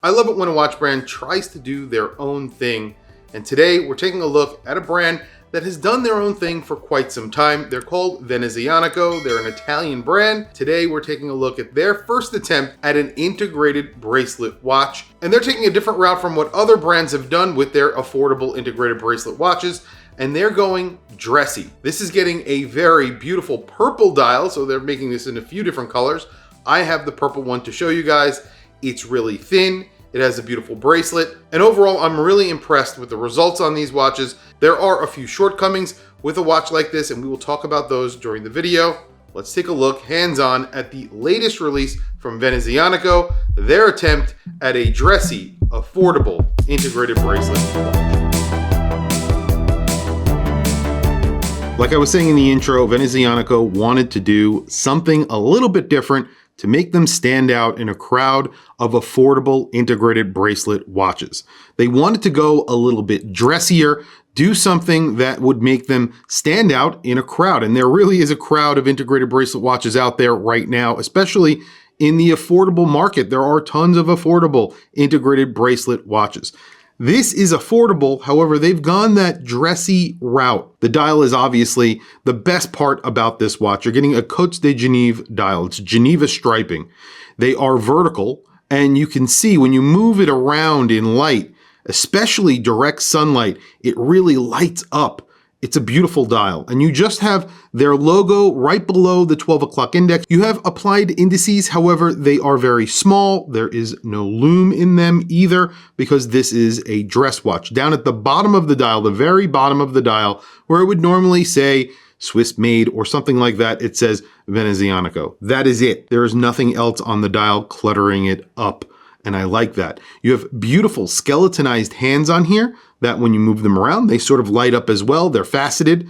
I love it when a watch brand tries to do their own thing, and today we're taking a look at a brand that has done their own thing for quite some time. They're called Venezianico. They're an Italian brand. Today we're taking a look at their first attempt at an integrated bracelet watch, and they're taking a different route from what other brands have done with their affordable integrated bracelet watches, and they're going dressy. This is getting a very beautiful purple dial, so they're making this in a few different colors. I have the purple one to show you guys. It's really thin, it has a beautiful bracelet, and overall I'm really impressed with the results on these watches. There are a few shortcomings with a watch like this, and we will talk about those during the video. Let's take a look hands-on at the latest release from Venezianico, their attempt at a dressy, affordable, integrated bracelet watch. Like I was saying in the intro, Venezianico wanted to do something a little bit different to make them stand out in a crowd of affordable integrated bracelet watches. They wanted to go a little bit dressier, do something that would make them stand out in a crowd. And there really is a crowd of integrated bracelet watches out there right now, especially in the affordable market. There are tons of affordable integrated bracelet watches. This is affordable, however, they've gone that dressy route. The dial is obviously the best part about this watch. You're getting a Côte de Genève dial. It's Geneva striping. They are vertical, and you can see when you move it around in light, especially direct sunlight, it really lights up. It's a beautiful dial, and you just have their logo right below the 12 o'clock index. You have applied indices, however, they are very small. There is no lume in them either because this is a dress watch. Down at the bottom of the dial, the very bottom of the dial, where it would normally say Swiss made or something like that, it says Venezianico. That is it. There is nothing else on the dial cluttering it up. And I like that. You have beautiful skeletonized hands on here that when you move them around, they sort of light up as well. They're faceted.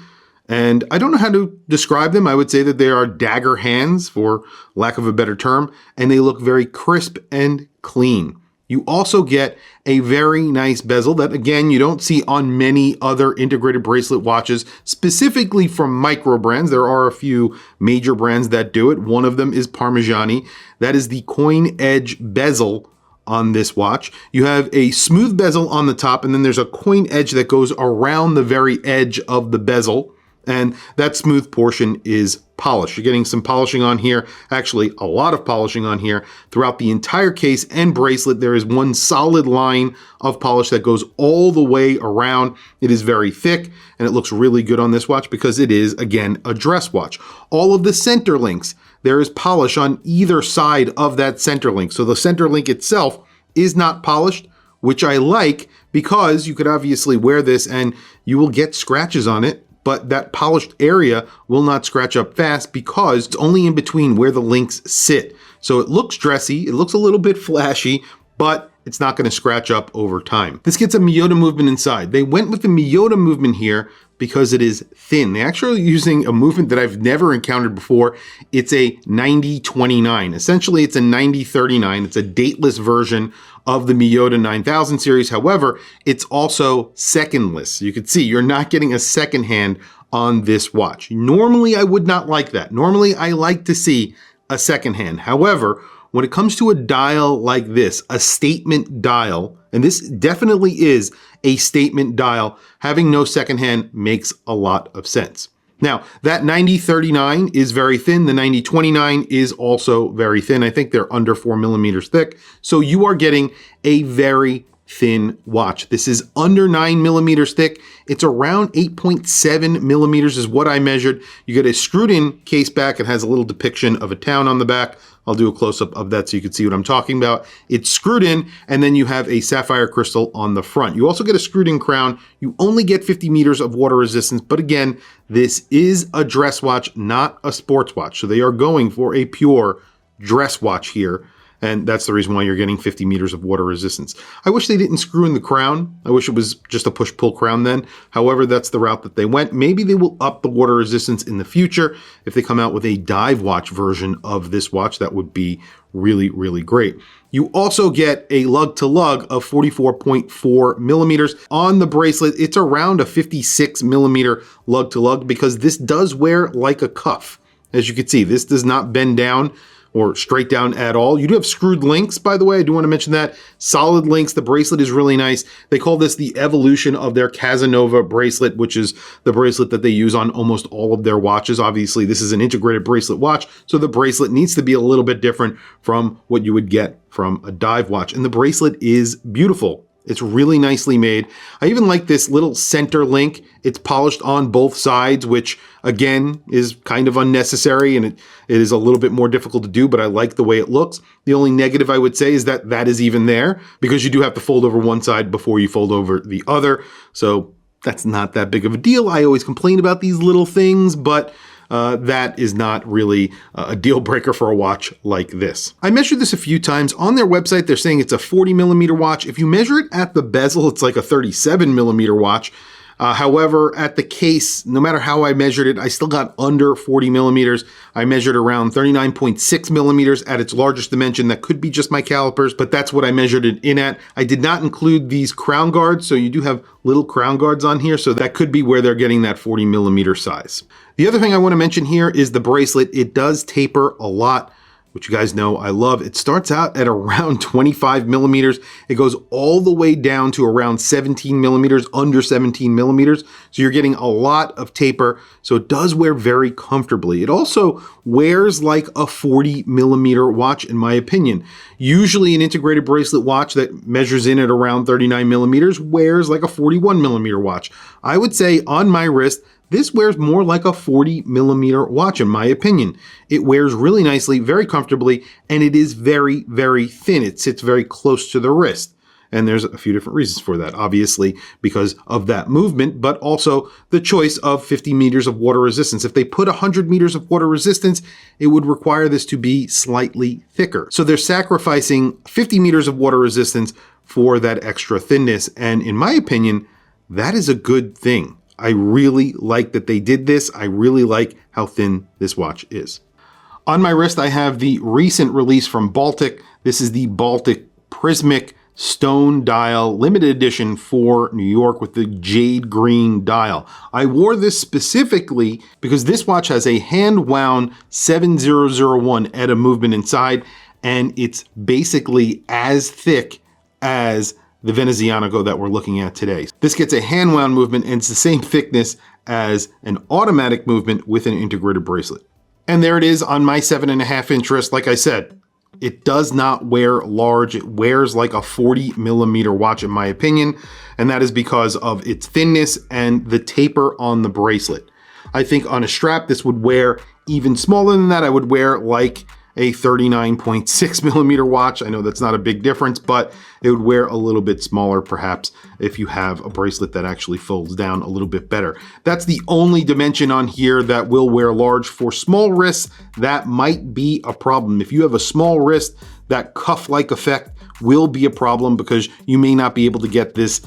And I don't know how to describe them. I would say that they are dagger hands, for lack of a better term, and they look very crisp and clean. You also get a very nice bezel that, again, you don't see on many other integrated bracelet watches, specifically from Microbrands. There are a few major brands that do it. One of them is Parmigiani. That is the coin edge bezel on this watch. You have a smooth bezel on the top, and then there's a coin edge that goes around the very edge of the bezel, and that smooth portion is polished. You're getting some polishing on here, actually a lot of polishing on here throughout the entire case and bracelet. There is one solid line of polish that goes all the way around. It is very thick, and it looks really good on this watch because it is, again, a dress watch. All of the center links, there is polish on either side of that center link. So the center link itself is not polished, which I like because you could obviously wear this and you will get scratches on it, but that polished area will not scratch up fast because it's only in between where the links sit. So it looks dressy, it looks a little bit flashy, but it's not going to scratch up over time. This gets a Miyota movement inside. They went with the Miyota movement here because it is thin. They're actually using a movement that I've never encountered before. It's a 90-29. Essentially, it's a 90-39. It's a dateless version of the Miyota 9000 series. However, it's also secondless. You can see you're not getting a second hand on this watch. Normally, I would not like that. Normally, I like to see a second hand. However, when it comes to a dial like this, a statement dial, and this definitely is a statement dial, having no second hand makes a lot of sense. Now, that 90-39 is very thin. The 90-29 is also very thin. I think they're under 4 millimeters thick. So you are getting a very thin watch. This is under 9 millimeters thick. It's around 8.7 millimeters is what I measured. You get a screwed in case back. It has a little depiction of a town on the back. I'll do a close-up of that so you can see what I'm talking about. It's screwed in, and then you have a sapphire crystal on the front. You also get a screwed in crown. You only get 50 meters of water resistance, but again, this is a dress watch, not a sports watch. So they are going for a pure dress watch here. And that's the reason why you're getting 50 meters of water resistance. I wish they didn't screw in the crown. I wish it was just a push-pull crown then. However, that's the route that they went. Maybe they will up the water resistance in the future. If they come out with a dive watch version of this watch, that would be really, really great. You also get a lug-to-lug of 44.4 millimeters. On the bracelet, it's around a 56 millimeter lug-to-lug because this does wear like a cuff. As you can see, this does not bend down or straight down at all. You do have screwed links, by the way. I do want to mention that. Solid links. The bracelet is really nice. They call this the evolution of their Casanova bracelet, which is the bracelet that they use on almost all of their watches. Obviously, this is an integrated bracelet watch, so the bracelet needs to be a little bit different from what you would get from a dive watch. And the bracelet is beautiful. It's really nicely made. I even like this little center link. It's polished on both sides, which again is kind of unnecessary, and it is a little bit more difficult to do, but I like the way it looks. The only negative I would say is that that is even there, because you do have to fold over one side before you fold over the other. So that's not that big of a deal. I always complain about these little things, but that is not really a deal breaker for a watch like this. I measured this a few times. On their website, they're saying it's a 40 millimeter watch. If you measure it at the bezel, it's like a 37 millimeter watch. However, at the case, no matter how I measured it, I still got under 40 millimeters. I measured around 39.6 millimeters at its largest dimension. That could be just my calipers, but that's what I measured it in at. I did not include these crown guards, so you do have little crown guards on here, so that could be where they're getting that 40 millimeter size. The other thing I want to mention here is the bracelet. It does taper a lot, which you guys know I love. It starts out at around 25 millimeters. It goes all the way down to around 17 millimeters, under 17 millimeters. So you're getting a lot of taper. So it does wear very comfortably. It also wears like a 40 millimeter watch, in my opinion. Usually an integrated bracelet watch that measures in at around 39 millimeters wears like a 41 millimeter watch. I would say on my wrist, this wears more like a 40 millimeter watch, in my opinion. It wears really nicely, very comfortably, and it is very, very thin. It sits very close to the wrist. And there's a few different reasons for that, obviously, because of that movement, but also the choice of 50 meters of water resistance. If they put 100 meters of water resistance, it would require this to be slightly thicker. So they're sacrificing 50 meters of water resistance for that extra thinness. And in my opinion, that is a good thing. I really like that they did this. I really like how thin this watch is. On my wrist, I have the recent release from Baltic. This is the Baltic Prismic Stone Dial Limited Edition for New York with the jade green dial. I wore this specifically because this watch has a hand-wound 7001 ETA movement inside, and it's basically as thick as the Venezianico that we're looking at today. This gets a hand-wound movement, and it's the same thickness as an automatic movement with an integrated bracelet. And there it is on my 7.5-inch wrist. Like I said, it does not wear large. It wears like a 40 millimeter watch, in my opinion, and that is because of its thinness and the taper on the bracelet. I think on a strap, this would wear even smaller than that. I would wear like a 39.6 millimeter watch. I know that's not a big difference, but it would wear a little bit smaller perhaps if you have a bracelet that actually folds down a little bit better. That's the only dimension on here that will wear large. For small wrists, that might be a problem. If you have a small wrist, that cuff-like effect will be a problem because you may not be able to get this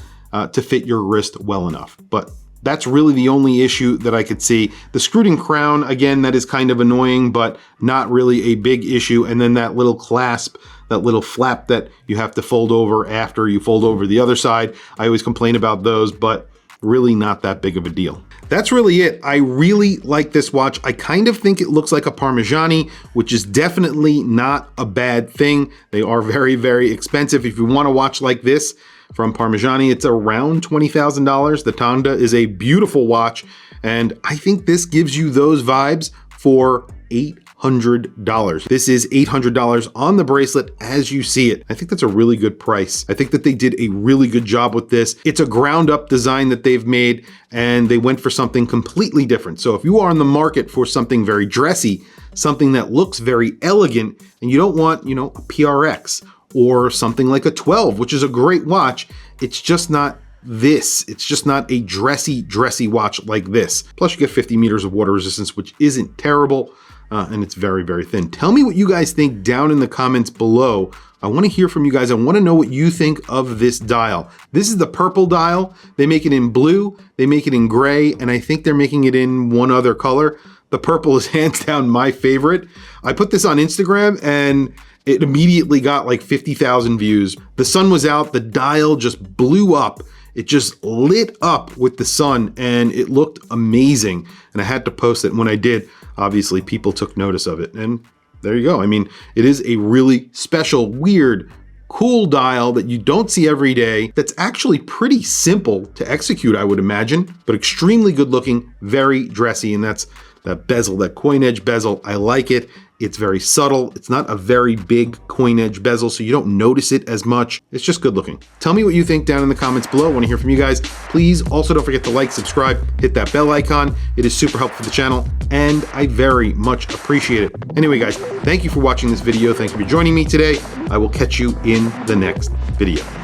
to fit your wrist well enough. But that's really the only issue that I could see. The screwed-in crown, again, that is kind of annoying, but not really a big issue. And then that little clasp, that little flap that you have to fold over after you fold over the other side. I always complain about those, but really not that big of a deal. That's really it. I really like this watch. I kind of think it looks like a Parmigiani, which is definitely not a bad thing. They are very, very expensive. If you want a watch like this from Parmigiani, it's around $20,000. The Tonda is a beautiful watch, and I think this gives you those vibes for $800. This is $800 on the bracelet as you see it. I think that's a really good price. I think that they did a really good job with this. It's a ground up design that they've made, and they went for something completely different. So if you are in the market for something very dressy, something that looks very elegant, and you don't want, a PRX or something like a 12, which is a great watch, it's just not this. It's just not a dressy watch like this. Plus you get 50 meters of water resistance, which isn't terrible. And it's very, very thin. Tell me what you guys think down in the comments below. I want to hear from you guys. I want to know what you think of this dial. This is the purple dial. They make it in blue, they make it in gray, and I think they're making it in one other color. The purple is hands down my favorite. I put this on Instagram and it immediately got like 50,000 views. The sun was out, the dial just blew up. It just lit up with the sun and it looked amazing. And I had to post it. And when I did, obviously people took notice of it. And there you go. I mean, it is a really special, weird, cool dial that you don't see every day, that's actually pretty simple to execute, I would imagine, but extremely good looking, very dressy, and that's that bezel, that coin edge bezel. I like it. It's very subtle. It's not a very big coin edge bezel, so you don't notice it as much. It's just good looking. Tell me what you think down in the comments below. I want to hear from you guys. Please also don't forget to like, subscribe, hit that bell icon. It is super helpful for the channel, and I very much appreciate it. Anyway, guys, thank you for watching this video. Thank you for joining me today. I will catch you in the next video.